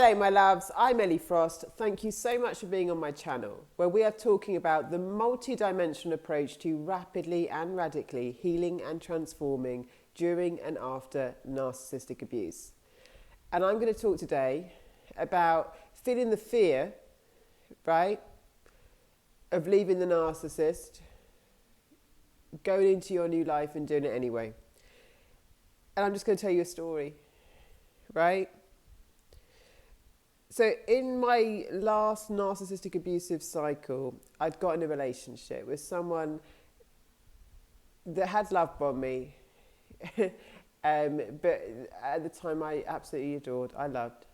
Hello my loves, I'm Ellie Frost. Thank you so much for being on my channel, where we are talking about the multi-dimensional approach to rapidly and radically healing and transforming during and after narcissistic abuse. And I'm going to talk today about feeling the fear, right, of leaving the narcissist, going into your new life and doing it anyway. And I'm just going to tell you a story, right? So in my last narcissistic abusive cycle, I'd got in a relationship with someone that had love bombed me, but at the time I absolutely adored, I loved.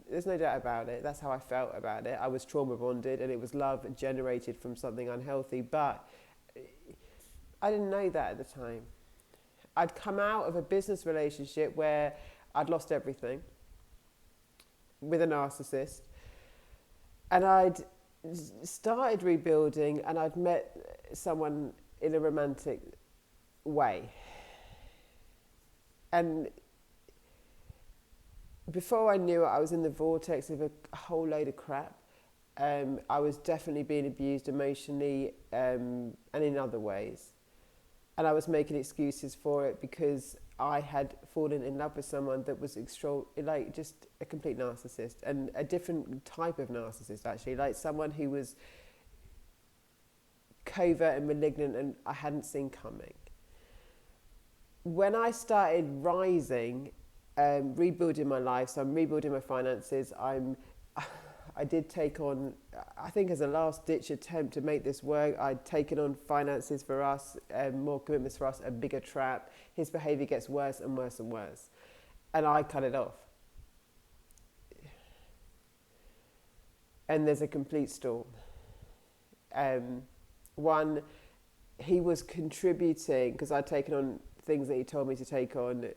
There's no doubt about it. That's how I felt about it. I was trauma bonded and it was love generated from something unhealthy, but I didn't know that at the time. I'd come out of a business relationship where I'd lost everything with a narcissist, and I'd started rebuilding, and I'd met someone in a romantic way, and before I knew it, I was in the vortex of a whole load of crap. I was definitely being abused emotionally and in other ways, and I was making excuses for it because I had fallen in love with someone that was just a complete narcissist, and a different type of narcissist actually, like someone who was covert and malignant and I hadn't seen coming. When I started rising, rebuilding my life, so I'm rebuilding my finances, I did take on, I think as a last ditch attempt to make this work, I'd taken on finances for us, more commitments for us, a bigger trap. His behaviour gets worse and worse and worse. And I cut it off. And there's a complete storm. One, he was contributing, because I'd taken on things that he told me to take on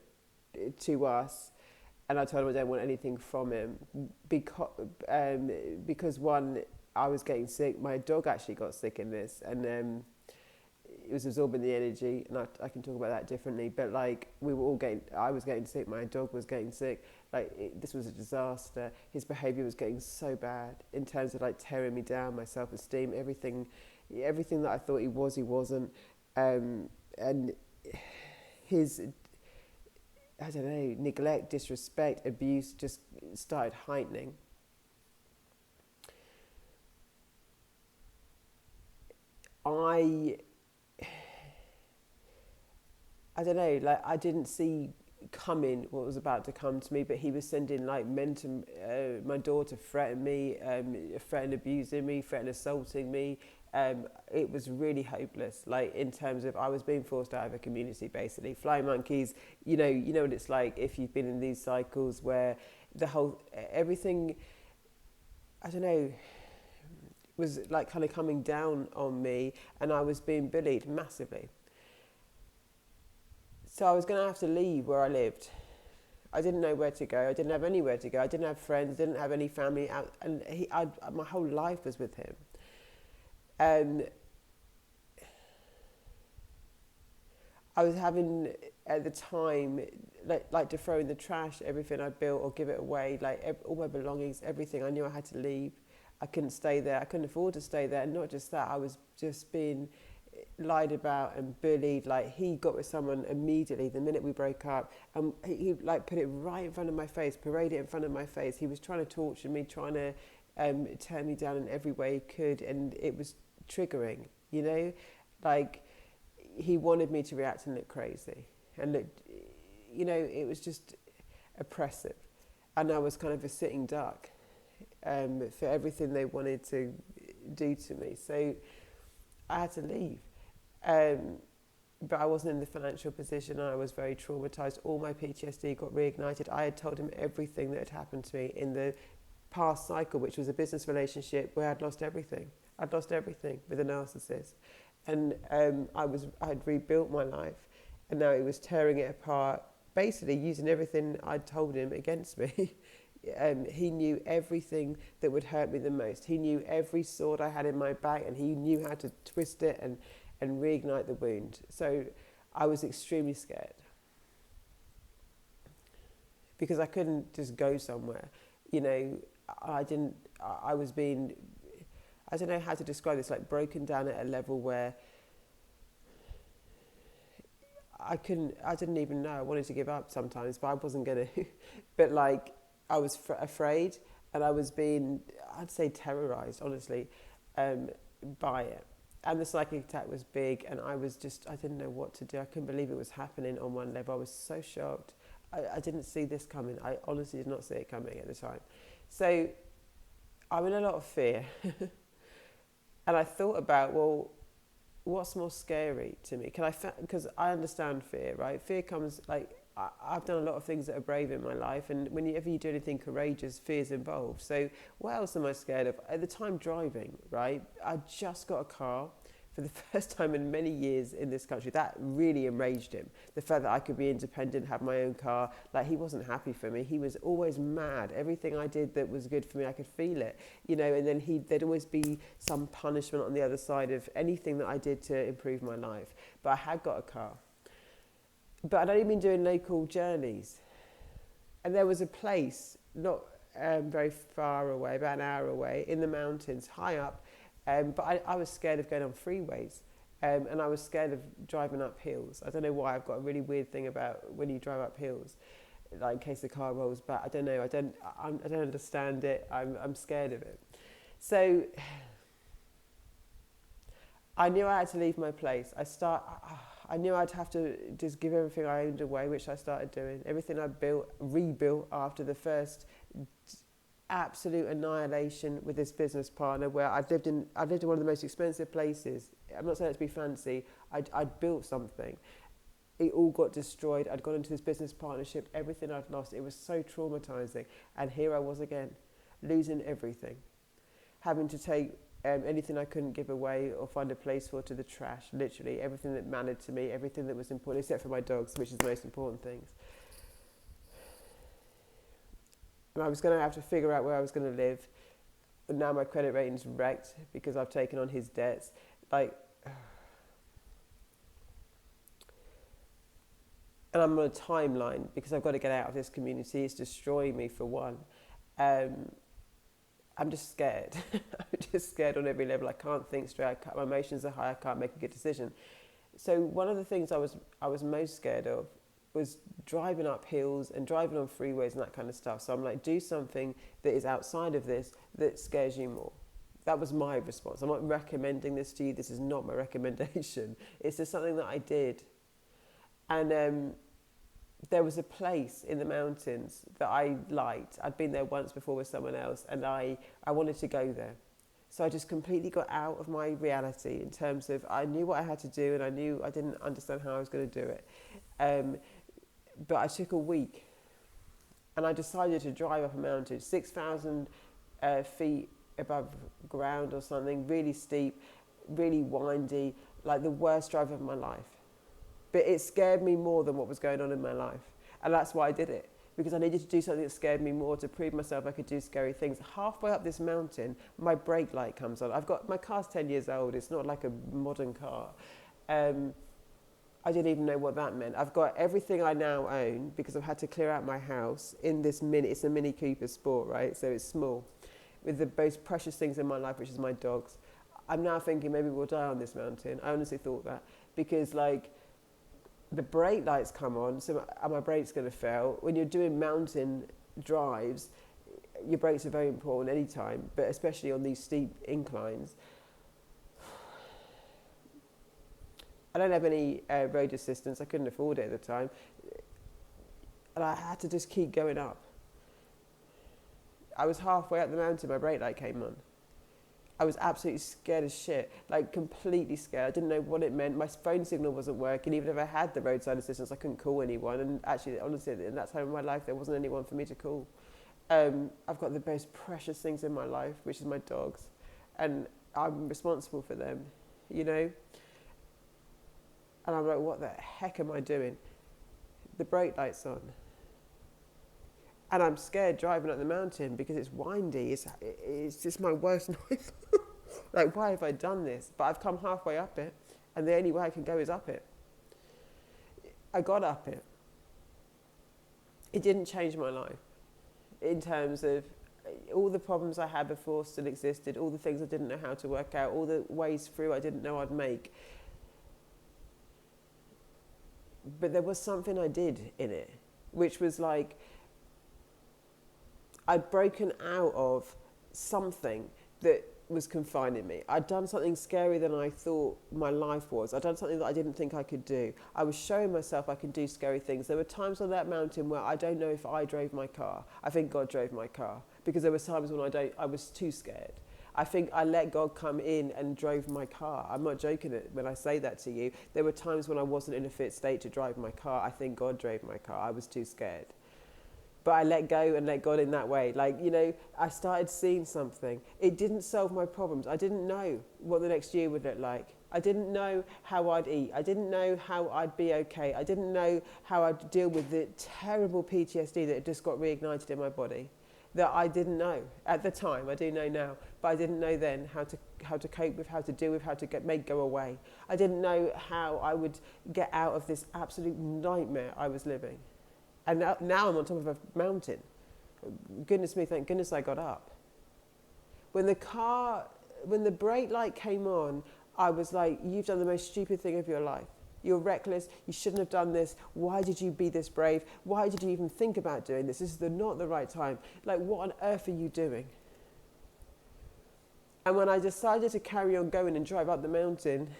to us, and I told him I don't want anything from him because one, I was getting sick. My dog actually got sick in this, and it was absorbing the energy, and I can talk about that differently, but like I was getting sick, my dog was getting sick, this was a disaster. His behaviour was getting so bad in terms of like tearing me down, my self-esteem, everything that I thought he wasn't, and his, I don't know, neglect, disrespect, abuse just started heightening. I don't know, like I didn't see coming what was about to come to me, but he was sending like men to my door to threaten me, threaten abusing me, threaten assaulting me. It was really hopeless, like in terms of I was being forced out of a community basically. Flying monkeys, you know what it's like if you've been in these cycles where everything, I don't know, was like kind of coming down on me, and I was being bullied massively. So I was going to have to leave where I lived. I didn't know where to go. I didn't have anywhere to go. I didn't have friends, didn't have any family out, and my whole life was with him. And I was having, at the time, like to throw in the trash everything I built or give it away, all my belongings, everything. I knew I had to leave. I couldn't stay there. I couldn't afford to stay there. And not just that, I was just being lied about and bullied. Like, he got with someone immediately the minute we broke up, and he like put it right in front of my face, paraded it in front of my face. He was trying to torture me, trying to tear me down in every way he could, and it was triggering, you know, like he wanted me to react and look crazy and look, you know, it was just oppressive, and I was kind of a sitting duck for everything they wanted to do to me. So I had to leave, but I wasn't in the financial position, and I was very traumatized. All my PTSD got reignited. I had told him everything that had happened to me in the past cycle, which was a business relationship where I'd lost everything. I'd lost everything with a narcissist, and I'd rebuilt my life, and now he was tearing it apart, basically using everything I'd told him against me. He knew everything that would hurt me the most. He knew every sword I had in my back, and he knew how to twist it and reignite the wound. So I was extremely scared because I couldn't just go somewhere. You know, I didn't, I was being, I don't know how to describe this, like broken down at a level where I didn't even know. I wanted to give up sometimes, but I wasn't going to. But like, I was afraid, and I was being, I'd say, terrorized, honestly, um, by it. And the psychic attack was big, and I didn't know what to do. I couldn't believe it was happening on one level. I was so shocked. I didn't see this coming. I honestly did not see it coming at the time. So I'm in a lot of fear. And I thought about, well, what's more scary to me? Because I understand fear, right? Fear comes, like, I've done a lot of things that are brave in my life, and whenever you do anything courageous, fear's involved. So what else am I scared of? At the time, driving, right? I just got a car for the first time in many years in this country. That really enraged him. The fact that I could be independent, have my own car, like, he wasn't happy for me. He was always mad. Everything I did that was good for me, I could feel it, you know, and then there'd always be some punishment on the other side of anything that I did to improve my life. But I had got a car. But I'd only been doing local journeys. And there was a place not very far away, about an hour away, in the mountains, high up. But I was scared of going on freeways. And I was scared of driving up hills. I don't know why. I've got a really weird thing about when you drive up hills, like in case the car rolls back. I don't know. I don't understand it. I'm scared of it. So I knew I had to leave my place. I knew I'd have to just give everything I owned away, which I started doing. Everything I rebuilt after the first absolute annihilation with this business partner, where I'd lived in one of the most expensive places. I'm not saying it to be fancy. I'd built something. It all got destroyed. I'd gone into this business partnership. Everything I'd lost. It was so traumatizing. And here I was again, losing everything, having to take anything I couldn't give away or find a place for to the trash. Literally everything that mattered to me, everything that was important, except for my dogs, which is the most important things. And I was going to have to figure out where I was going to live. And now my credit rating's wrecked because I've taken on his debts. Like, and I'm on a timeline because I've got to get out of this community. It's destroying me, for one. I'm just scared. I'm just scared on every level. I can't think straight. My emotions are high. I can't make a good decision. So one of the things I was most scared of was driving up hills and driving on freeways and that kind of stuff. So I'm like, do something that is outside of this that scares you more. That was my response. I'm not recommending this to you. This is not my recommendation. It's just something that I did. And there was a place in the mountains that I liked. I'd been there once before with someone else, and I wanted to go there. So I just completely got out of my reality in terms of, I knew what I had to do, and I didn't understand how I was going to do it. But I took a week, and I decided to drive up a mountain, 6,000 feet above ground or something, really steep, really windy, like the worst drive of my life. But it scared me more than what was going on in my life. And that's why I did it, because I needed to do something that scared me more to prove myself I could do scary things. Halfway up this mountain, my brake light comes on. My car's 10 years old. It's not like a modern car. I didn't even know what that meant. I've got everything I now own because I've had to clear out my house in this it's a Mini Cooper Sport, right? So it's small, with the most precious things in my life, which is my dogs. I'm now thinking maybe we'll die on this mountain. I honestly thought that, because like, the brake lights come on, so my brake's going to fail. When you're doing mountain drives, your brakes are very important any time, but especially on these steep inclines. I don't have any road assistance. I couldn't afford it at the time. And I had to just keep going up. I was halfway up the mountain, my brake light came on. I was absolutely scared as shit, like completely scared. I didn't know what it meant. My phone signal wasn't working. Even if I had the roadside assistance, I couldn't call anyone. And actually, honestly, in that time of my life, there wasn't anyone for me to call. I've got the most precious things in my life, which is my dogs. And I'm responsible for them, you know? And I'm like, what the heck am I doing? The brake light's on. And I'm scared driving up the mountain because it's windy. It's just my worst noise. Like, why have I done this? But I've come halfway up it, and the only way I can go is up it. I got up it. It didn't change my life in terms of all the problems I had before still existed, all the things I didn't know how to work out, all the ways through I didn't know I'd make. But there was something I did in it, which was like I'd broken out of something that was confining me. I'd done something scarier than I thought my life was. I'd done something that I didn't think I could do. I was showing myself I can do scary things. There were times on that mountain where I don't know if I drove my car. I think God drove my car, because there were times when I was too scared. I think I let God come in and drove my car. I'm not joking when I say that to you. There were times when I wasn't in a fit state to drive my car. I think God drove my car. I was too scared. But I let go and let God in that way. Like, you know, I started seeing something. It didn't solve my problems. I didn't know what the next year would look like. I didn't know how I'd eat. I didn't know how I'd be okay. I didn't know how I'd deal with the terrible PTSD that had just got reignited in my body. That I didn't know at the time. I do know now, but I didn't know then how to cope with, how to deal with, how to make go away. I didn't know how I would get out of this absolute nightmare I was living. And now I'm on top of a mountain. Goodness me, thank goodness I got up. When the brake light came on, I was like, you've done the most stupid thing of your life. You're reckless. You shouldn't have done this. Why did you be this brave? Why did you even think about doing this? This is not the right time. Like, what on earth are you doing? And when I decided to carry on going and drive up the mountain,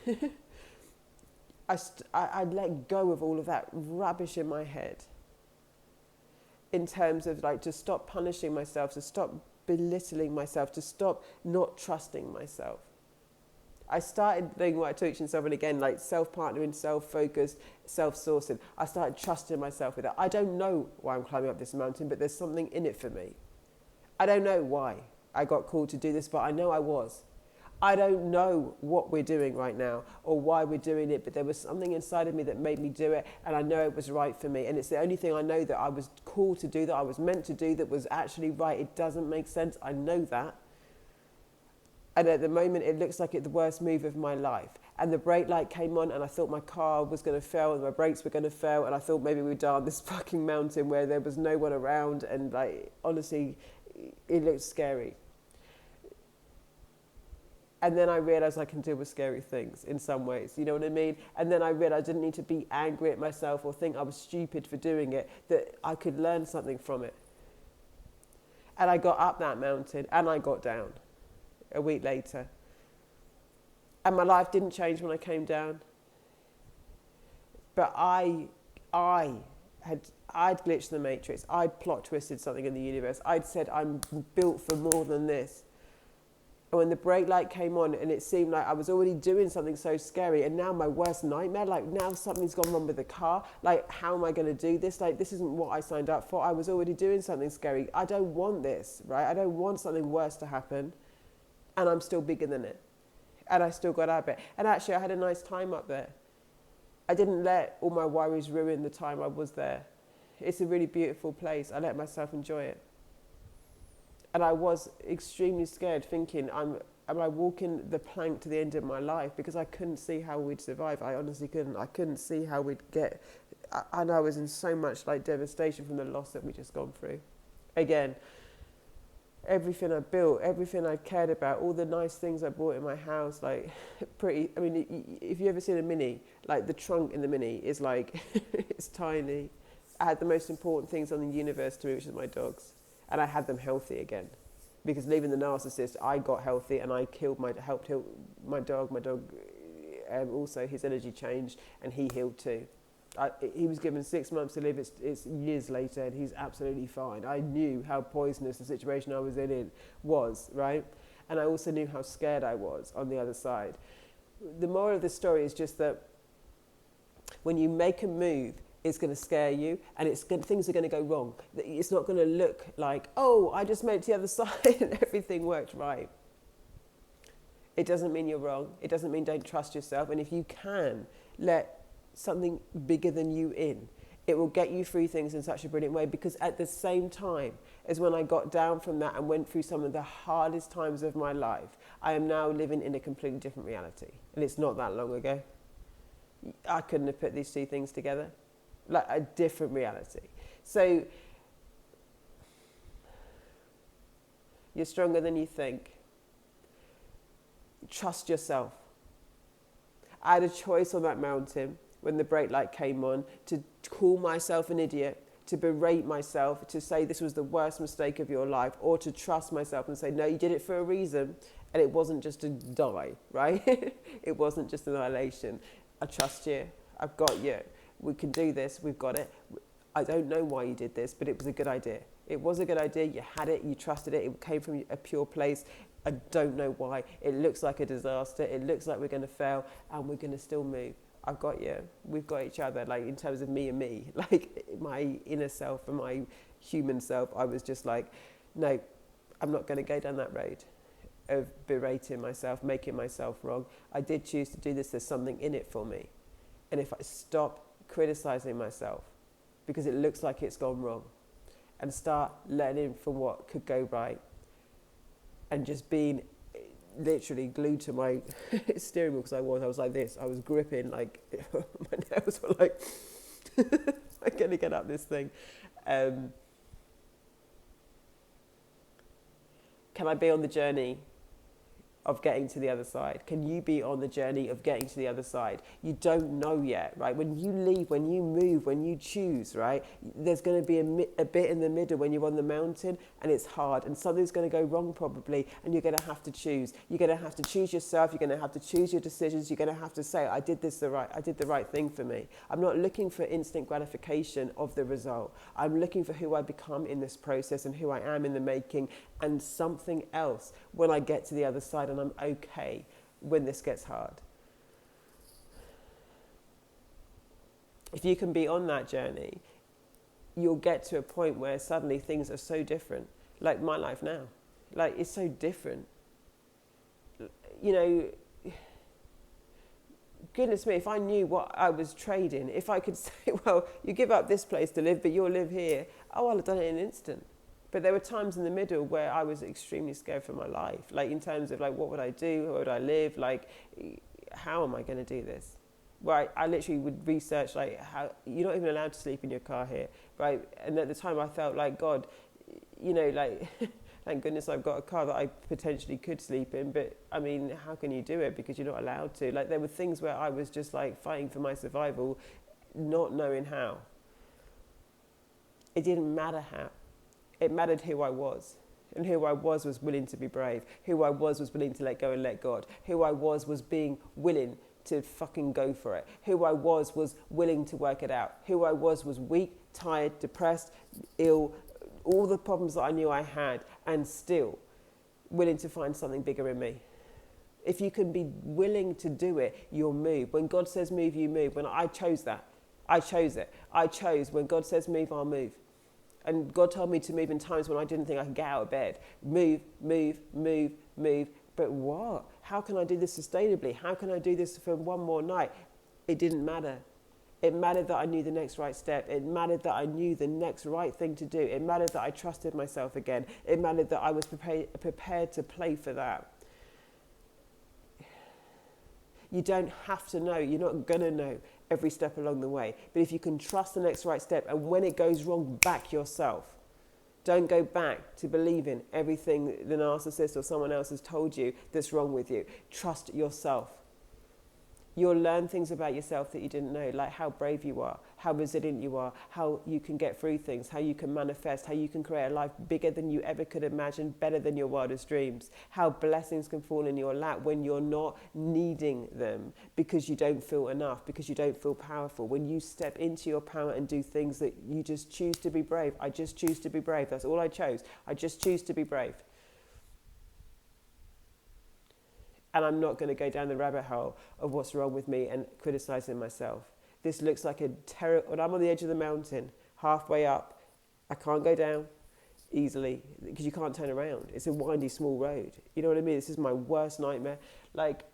I let go of all of that rubbish in my head. In terms of like to stop punishing myself, to stop belittling myself, to stop not trusting myself. I started doing what I teach in Sovereign again, like self-partnering, self-focused, self-sourcing. I started trusting myself with that. I don't know why I'm climbing up this mountain, but there's something in it for me. I don't know why I got called to do this, but I know I was. I don't know what we're doing right now or why we're doing it, but there was something inside of me that made me do it, and I know it was right for me. And it's the only thing I know that I was called to do, that I was meant to do, that was actually right. It doesn't make sense. I know that. And at the moment, it looks like it's the worst move of my life. And the brake light came on, and I thought my car was going to fail, and my brakes were going to fail, and I thought maybe we'd die on this fucking mountain where there was no one around, and like honestly, it looked scary. And then I realised I can deal with scary things in some ways, you know what I mean? And then I realised I didn't need to be angry at myself or think I was stupid for doing it, that I could learn something from it. And I got up that mountain and I got down a week later. And my life didn't change when I came down. But I'd glitched the matrix. I'd plot twisted something in the universe. I'd said I'm built for more than this. And when the brake light came on and it seemed like I was already doing something so scary, and now my worst nightmare, like now something's gone wrong with the car, like how am I going to do this? Like this isn't what I signed up for. I was already doing something scary. I don't want this, right? I don't want something worse to happen, and I'm still bigger than it. And I still got out of it. And actually I had a nice time up there. I didn't let all my worries ruin the time I was there. It's a really beautiful place. I let myself enjoy it. And I was extremely scared, thinking, am I walking the plank to the end of my life? Because I couldn't see how we'd survive. I honestly couldn't. I couldn't see how we'd get. And I was in so much like devastation from the loss that we just gone through. Again, everything I built, everything I cared about, all the nice things I bought in my house, like pretty. I mean, if you ever seen a Mini, like the trunk in the Mini is like, it's tiny. I had the most important things on the universe to me, which is my dogs. And I had them healthy again, because leaving the narcissist, I got healthy and I helped heal my dog. My dog, also his energy changed and he healed too. He was given 6 months to live. It's years later and he's absolutely fine. I knew how poisonous the situation I was in was, right? And I also knew how scared I was on the other side. The moral of the story is just that when you make a move, it's going to scare you, and things are going to go wrong. It's not going to look like, oh, I just made it to the other side and everything worked right. It doesn't mean you're wrong. It doesn't mean don't trust yourself. And if you can let something bigger than you in, it will get you through things in such a brilliant way, because at the same time as when I got down from that and went through some of the hardest times of my life, I am now living in a completely different reality. And it's not that long ago. I couldn't have put these two things together. Like a different reality. So You're stronger than you think. Trust yourself. I had a choice on that mountain when the brake light came on to call myself an idiot, to berate myself, to say this was the worst mistake of your life, or to trust myself and say, no, you did it for a reason, and it wasn't just to die, right? It wasn't just annihilation. I trust you. I've got you. We can do this. We've got it. I don't know why you did this, but it was a good idea. It was a good idea. You had it. You trusted it. It came from a pure place. I don't know why. It looks like a disaster. It looks like we're going to fail, and we're going to still move. I've got you. We've got each other, like in terms of me and me, like my inner self and my human self. I was just like, no, I'm not going to go down that road of berating myself, making myself wrong. I did choose to do this. There's something in it for me. And if I stop criticizing myself because it looks like it's gone wrong and start learning from what could go right and just being literally glued to my steering wheel, because I was like this. I was gripping, like my nails were like, I'm going to get up this thing. Can I be on the journey of getting to the other side? Can you be on the journey of getting to the other side? You don't know yet, right? When you leave, when you move, when you choose, right? There's going to be a bit in the middle when you're on the mountain and it's hard and something's going to go wrong probably, and you're going to have to choose. You're going to have to choose yourself. You're going to have to choose your decisions. You're going to have to say, I did the right thing for me. I'm not looking for instant gratification of the result. I'm looking for who I become in this process and who I am in the making, and something else when I get to the other side, and I'm okay when this gets hard. If you can be on that journey, you'll get to a point where suddenly things are so different. Like my life now. Like, it's so different. You know, goodness me, if I knew what I was trading, if I could say, well, you give up this place to live, but you'll live here. Oh, I'll have done it in an instant. But there were times in the middle where I was extremely scared for my life. Like, in terms of, like, what would I do? Where would I live? Like, how am I going to do this? Right, I literally would research, like, how you're not even allowed to sleep in your car here, right? And at the time I felt like, God, you know, like, thank goodness I've got a car that I potentially could sleep in, but I mean, how can you do it? Because you're not allowed to. Like, there were things where I was just like fighting for my survival, not knowing how. It didn't matter how. It mattered who I was. And who I was willing to be brave. Who I was willing to let go and let God. Who I was being willing to fucking go for it. Who I was willing to work it out. Who I was weak, tired, depressed, ill, all the problems that I knew I had, and still willing to find something bigger in me. If you can be willing to do it, you'll move. When God says move, you move. When I chose that, I chose it. I chose when God says move, I'll move. And God told me to move in times when I didn't think I could get out of bed. Move, move, move, move. But what? How can I do this sustainably? How can I do this for one more night? It didn't matter. It mattered that I knew the next right step. It mattered that I knew the next right thing to do. It mattered that I trusted myself again. It mattered that I was prepared to play for that. You don't have to know. You're not going to know every step along the way. But if you can trust the next right step, and when it goes wrong, back yourself. Don't go back to believing everything the narcissist or someone else has told you that's wrong with you. Trust yourself. You'll learn things about yourself that you didn't know, like how brave you are, how resilient you are, how you can get through things, how you can manifest, how you can create a life bigger than you ever could imagine, better than your wildest dreams, how blessings can fall in your lap when you're not needing them because you don't feel enough, because you don't feel powerful. When you step into your power and do things that you just choose to be brave. I just choose to be brave. That's all I chose. I just choose to be brave. And I'm not going to go down the rabbit hole of what's wrong with me and criticizing myself. This looks like a terror. When I'm on the edge of the mountain, halfway up, I can't go down easily because you can't turn around. It's a windy, small road. You know what I mean? This is my worst nightmare. Like,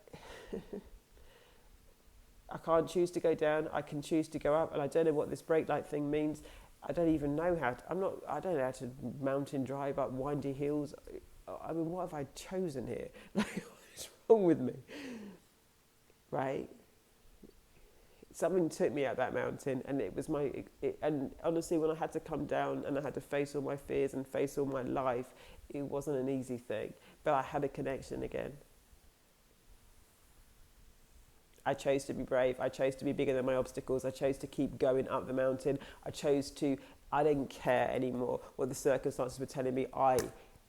I can't choose to go down. I can choose to go up. And I don't know what this brake light thing means. I don't even know how to, I don't know how to mountain drive up windy hills. I mean, what have I chosen here? Like, what's wrong with me? Right? Something took me out that mountain, and it was and honestly, when I had to come down and I had to face all my fears and face all my life, it wasn't an easy thing, but I had a connection again. I chose to be brave. I chose to be bigger than my obstacles. I chose to keep going up the mountain. I didn't care anymore what the circumstances were telling me.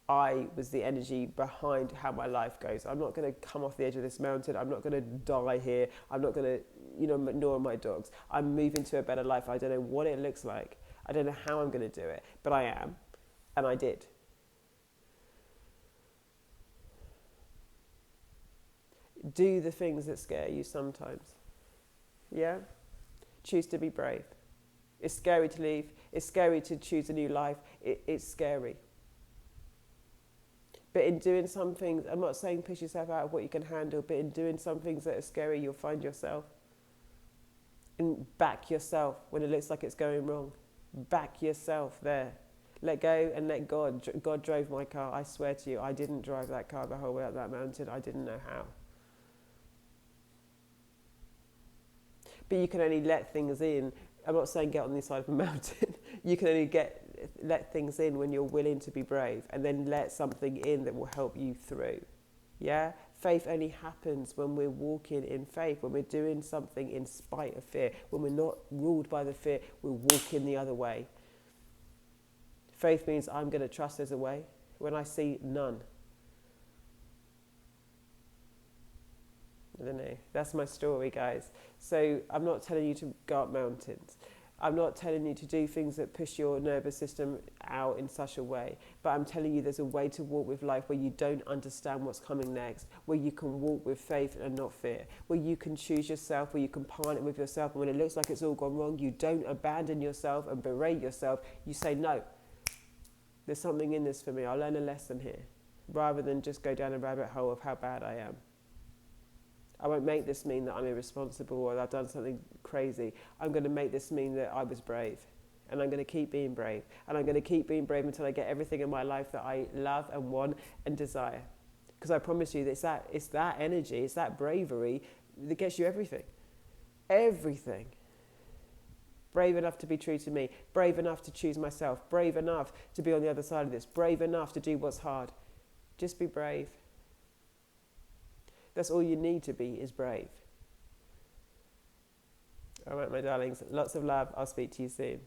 I was the energy behind how my life goes. I'm not going to come off the edge of this mountain. I'm not going to die here. I'm not going to, nor my dogs. I'm moving to a better life. I don't know what it looks like. I don't know how I'm going to do it, but I am. And I did. Do the things that scare you sometimes. Yeah? Choose to be brave. It's scary to leave. It's scary to choose a new life. It's scary. But in doing some things, I'm not saying push yourself out of what you can handle, but in doing some things that are scary, you'll find yourself. And back yourself when it looks like it's going wrong. Back yourself there. Let go and let God. God drove my car. I swear to you, I didn't drive that car the whole way up that mountain. I didn't know how. But you can only let things in. I'm not saying get on the side of a mountain. You can only let things in when you're willing to be brave, and then let something in that will help you through. Yeah? Faith only happens when we're walking in faith, when we're doing something in spite of fear, when we're not ruled by the fear, we're walking the other way. Faith means I'm going to trust there's a way when I see none. I don't know. That's my story, guys. So I'm not telling you to go up mountains. I'm not telling you to do things that push your nervous system out in such a way. But I'm telling you there's a way to walk with life where you don't understand what's coming next, where you can walk with faith and not fear, where you can choose yourself, where you can partner with yourself. And when it looks like it's all gone wrong, you don't abandon yourself and berate yourself. You say, no, there's something in this for me. I'll learn a lesson here, rather than just go down a rabbit hole of how bad I am. I won't make this mean that I'm irresponsible or that I've done something crazy. I'm going to make this mean that I was brave. And I'm going to keep being brave. And I'm going to keep being brave until I get everything in my life that I love and want and desire. Because I promise you, that it's that energy, it's that bravery that gets you everything. Everything. Brave enough to be true to me. Brave enough to choose myself. Brave enough to be on the other side of this. Brave enough to do what's hard. Just be brave. That's all you need to be, is brave. All right, my darlings, lots of love. I'll speak to you soon.